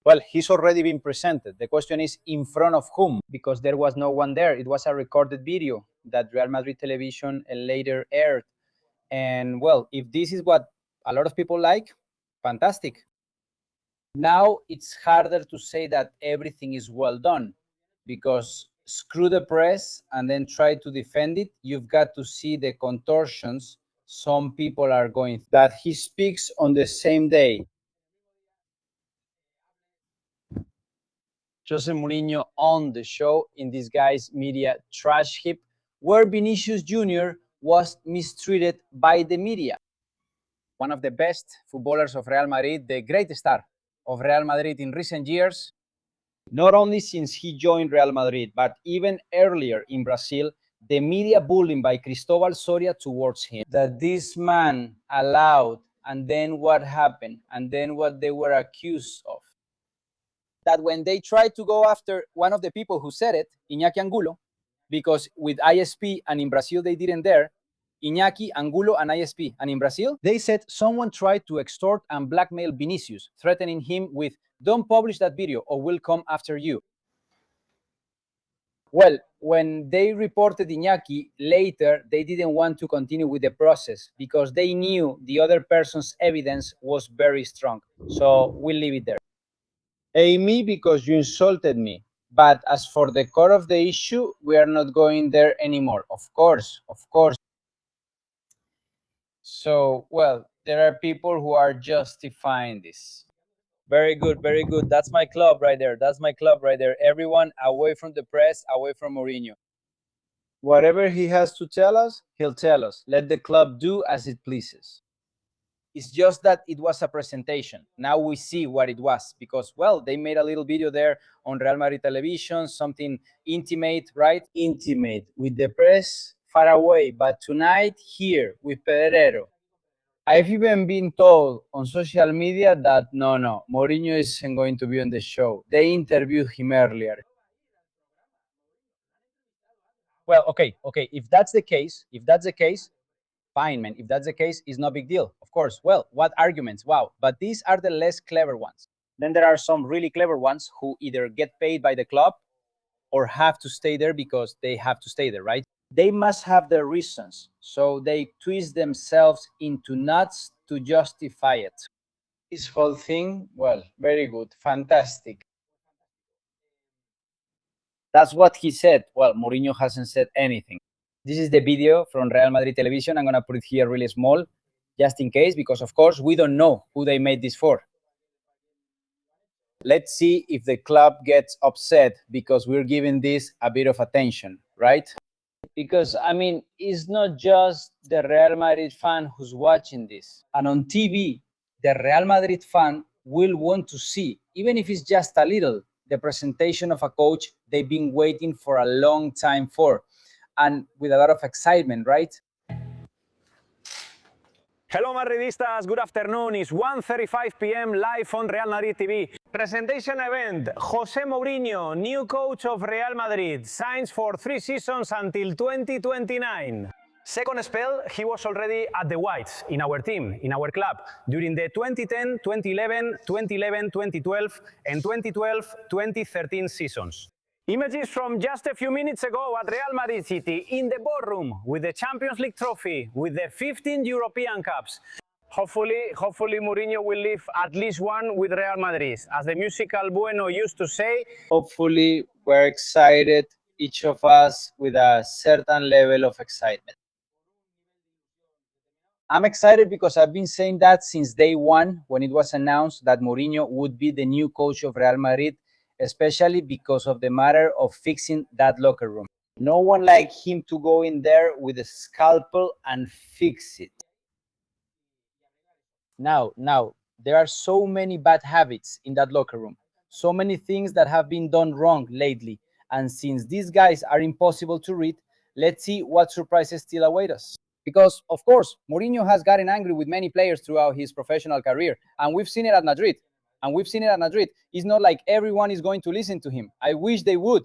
Well, he's already been presented. The question is, in front of whom? Because there was no one there. It was a recorded video that Real Madrid television later aired. And well, if this is what a lot of people like, fantastic. Now it's harder to say that everything is well done, because screw the press and then try to defend it. You've got to see the contortions some people are going through. That he speaks on the same day. Jose Mourinho on the show in this guy's media trash heap, where Vinicius Jr. was mistreated by the media. One of the best footballers of Real Madrid, the great star of Real Madrid in recent years, not only since he joined Real Madrid, but even earlier in Brazil, the media bullying by Cristobal Soria towards him, that this man allowed, and then what happened, and then what they were accused of. That when they tried to go after one of the people who said it, Iñaki Angulo, because with ISP and in Brazil they didn't dare, Iñaki, Angulo, and ISP. And in Brazil, they said someone tried to extort and blackmail Vinicius, threatening him with, don't publish that video or we'll come after you. Well, when they reported Iñaki later, they didn't want to continue with the process because they knew the other person's evidence was very strong. So we'll leave it there. Me because you insulted me. But as for the core of the issue, we are not going there anymore. Of course, of course. So, well, there are people who are justifying this. Very good, very good. That's my club right there. That's my club right there. Everyone away from the press, away from Mourinho. Whatever he has to tell us, he'll tell us. Let the club do as it pleases. It's just that it was a presentation. Now we see what it was because, well, they made a little video there on Real Madrid television, something intimate, right? Intimate with the press far away. But tonight here with Pedrerol, I've even been told on social media that no, Mourinho isn't going to be on the show. They interviewed him earlier. Well, okay. If that's the case, fine, man. If that's the case, it's no big deal. Of course. Well, what arguments? Wow. But these are the less clever ones. Then there are some really clever ones who either get paid by the club or have to stay there because they have to stay there, right? They must have their reasons. So they twist themselves into knots to justify it. This whole thing, well, very good. Fantastic. That's what he said. Well, Mourinho hasn't said anything. This is the video from Real Madrid television. I'm going to put it here really small, just in case, because of course we don't know who they made this for. Let's see if the club gets upset because we're giving this a bit of attention, right? Because, I mean, it's not just the Real Madrid fan who's watching this. And on TV, the Real Madrid fan will want to see, even if it's just a little, the presentation of a coach they've been waiting for a long time for, and with a lot of excitement, right? Hello Madridistas, good afternoon. It's 1:35 p.m. live on Real Madrid TV. Presentation event, Jose Mourinho, new coach of Real Madrid, signs for 3 seasons until 2029. Second spell, he was already at the Whites, in our team, in our club, during the 2010, 2011, 2011, 2012, and 2012, 2013 seasons. Images from just a few minutes ago at Real Madrid City, in the ballroom, with the Champions League trophy, with the 15 European Cups. Hopefully Mourinho will leave at least one with Real Madrid. As the musical Bueno used to say, hopefully we're excited, each of us with a certain level of excitement. I'm excited because I've been saying that since day one when it was announced that Mourinho would be the new coach of Real Madrid, especially because of the matter of fixing that locker room. No one like him to go in there with a scalpel and fix it. Now, there are so many bad habits in that locker room, so many things that have been done wrong lately. And since these guys are impossible to read, let's see what surprises still await us. Because, of course, Mourinho has gotten angry with many players throughout his professional career, and we've seen it at Madrid. It's not like everyone is going to listen to him. I wish they would.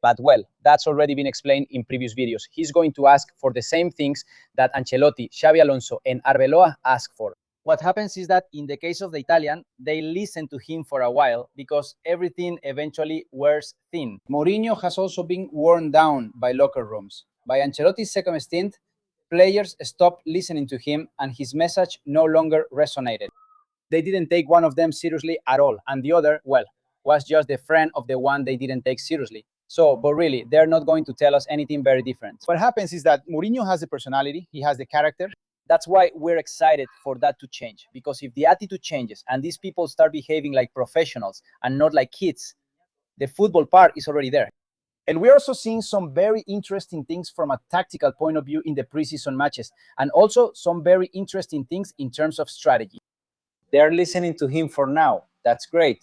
But, well, that's already been explained in previous videos. He's going to ask for the same things that Ancelotti, Xabi Alonso, and Arbeloa asked for. What happens is that in the case of the Italian, they listen to him for a while because everything eventually wears thin. Mourinho has also been worn down by locker rooms. By Ancelotti's second stint, players stopped listening to him and his message no longer resonated. They didn't take one of them seriously at all, and the other, well, was just the friend of the one they didn't take seriously. So, but really, they're not going to tell us anything very different. What happens is that Mourinho has the personality, he has the character. That's why we're excited for that to change. Because if the attitude changes and these people start behaving like professionals and not like kids, the football part is already there. And we're also seeing some very interesting things from a tactical point of view in the preseason matches, and also some very interesting things in terms of strategy. They're listening to him for now. That's great.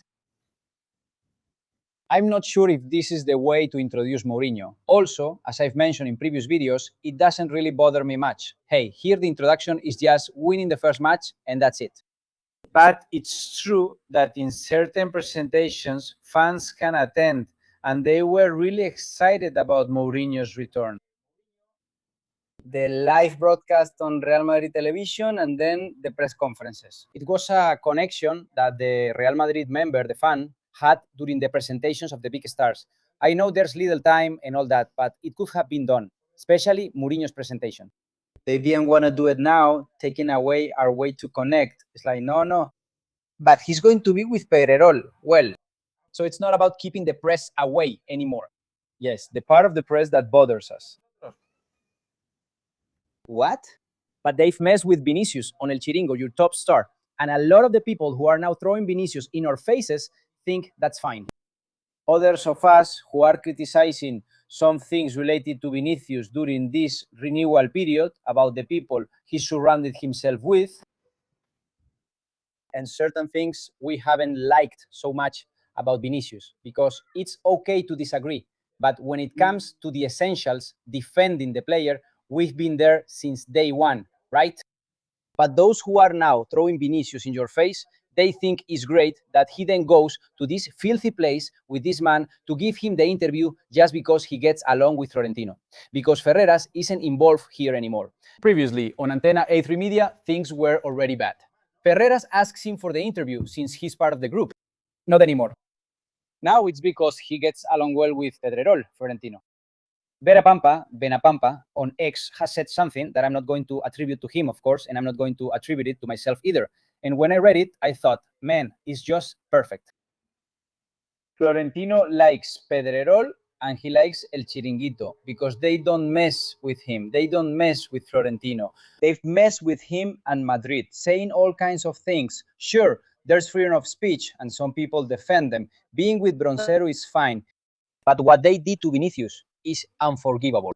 I'm not sure if this is the way to introduce Mourinho. Also, as I've mentioned in previous videos, it doesn't really bother me much. Hey, here the introduction is just winning the first match and that's it. But it's true that in certain presentations, fans can attend, and they were really excited about Mourinho's return. The live broadcast on Real Madrid television and then the press conferences. It was a connection that the Real Madrid member, the fan, had during the presentations of the big stars. I know there's little time and all that, but it could have been done, especially Mourinho's presentation. They didn't want to do it now, taking away our way to connect. It's like, no. But he's going to be with Pedrerol. Well, so it's not about keeping the press away anymore. Yes, the part of the press that bothers us. What? But they've messed with Vinicius on El Chiringo, your top star. And a lot of the people who are now throwing Vinicius in our faces think that's fine. Others of us who are criticizing some things related to Vinicius during this renewal period about the people he surrounded himself with, and certain things we haven't liked so much about Vinicius, because it's okay to disagree. But when it comes to the essentials, defending the player, we've been there since day one, right? But those who are now throwing Vinicius in your face, they think it's great that he then goes to this filthy place with this man to give him the interview just because he gets along with Florentino. Because Ferreras isn't involved here anymore. Previously, on Antena A3 Media, things were already bad. Ferreras asks him for the interview since he's part of the group. Not anymore. Now it's because he gets along well with Pedrerol, Florentino. Benapampa, on X has said something that I'm not going to attribute to him, of course, and I'm not going to attribute it to myself either. And when I read it, I thought, man, it's just perfect. Florentino likes Pedrerol and he likes El Chiringuito because they don't mess with him. They don't mess with Florentino. They've messed with him and Madrid, saying all kinds of things. Sure, there's freedom of speech and some people defend them. Being with Broncero is fine. But what they did to Vinicius is unforgivable.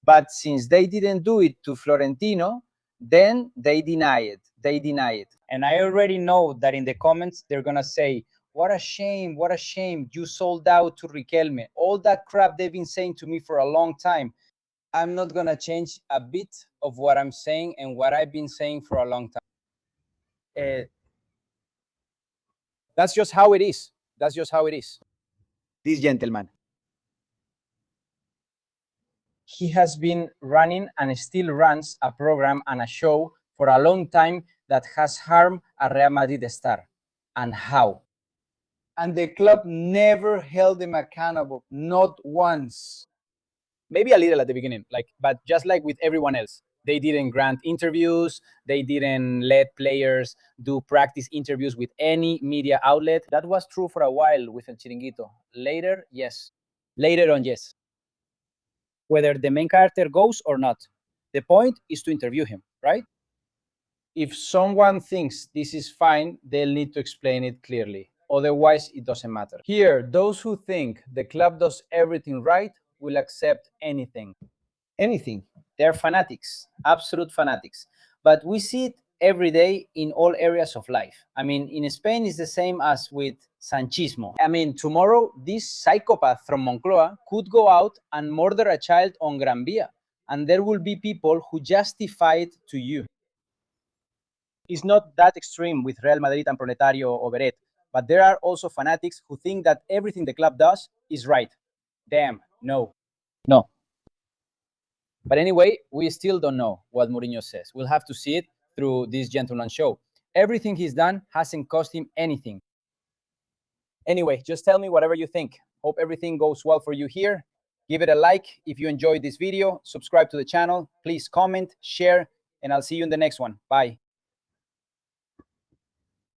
But since they didn't do it to Florentino, then they deny it. They deny it. And I already know that in the comments, they're going to say, what a shame, you sold out to Riquelme. All that crap they've been saying to me for a long time. I'm not going to change a bit of what I'm saying and what I've been saying for a long time. That's just how it is. That's just how it is. This gentleman. He has been running and still runs a program and a show for a long time that has harmed a Real Madrid star. And how? And the club never held him accountable, not once. Maybe a little at the beginning, but just like with everyone else. They didn't grant interviews. They didn't let players do practice interviews with any media outlet. That was true for a while with El Chiringuito. Later, yes. Later on, yes. Whether the main character goes or not. The point is to interview him, right? If someone thinks this is fine, they'll need to explain it clearly. Otherwise, it doesn't matter. Here, those who think the club does everything right will accept anything. Anything. They're fanatics, absolute fanatics. But we see it every day in all areas of life. I mean, in Spain, it's the same as with Sanchismo. I mean, tomorrow, this psychopath from Moncloa could go out and murder a child on Gran Via, and there will be people who justify it to you. It's not that extreme with Real Madrid and Proletario over it, but there are also fanatics who think that everything the club does is right. Damn, no. No. But anyway, we still don't know what Mourinho says. We'll have to see it through this gentleman's show. Everything he's done hasn't cost him anything. Anyway, just tell me whatever you think. Hope everything goes well for you here. Give it a like if you enjoyed this video. Subscribe to the channel. Please comment, share, and I'll see you in the next one. Bye.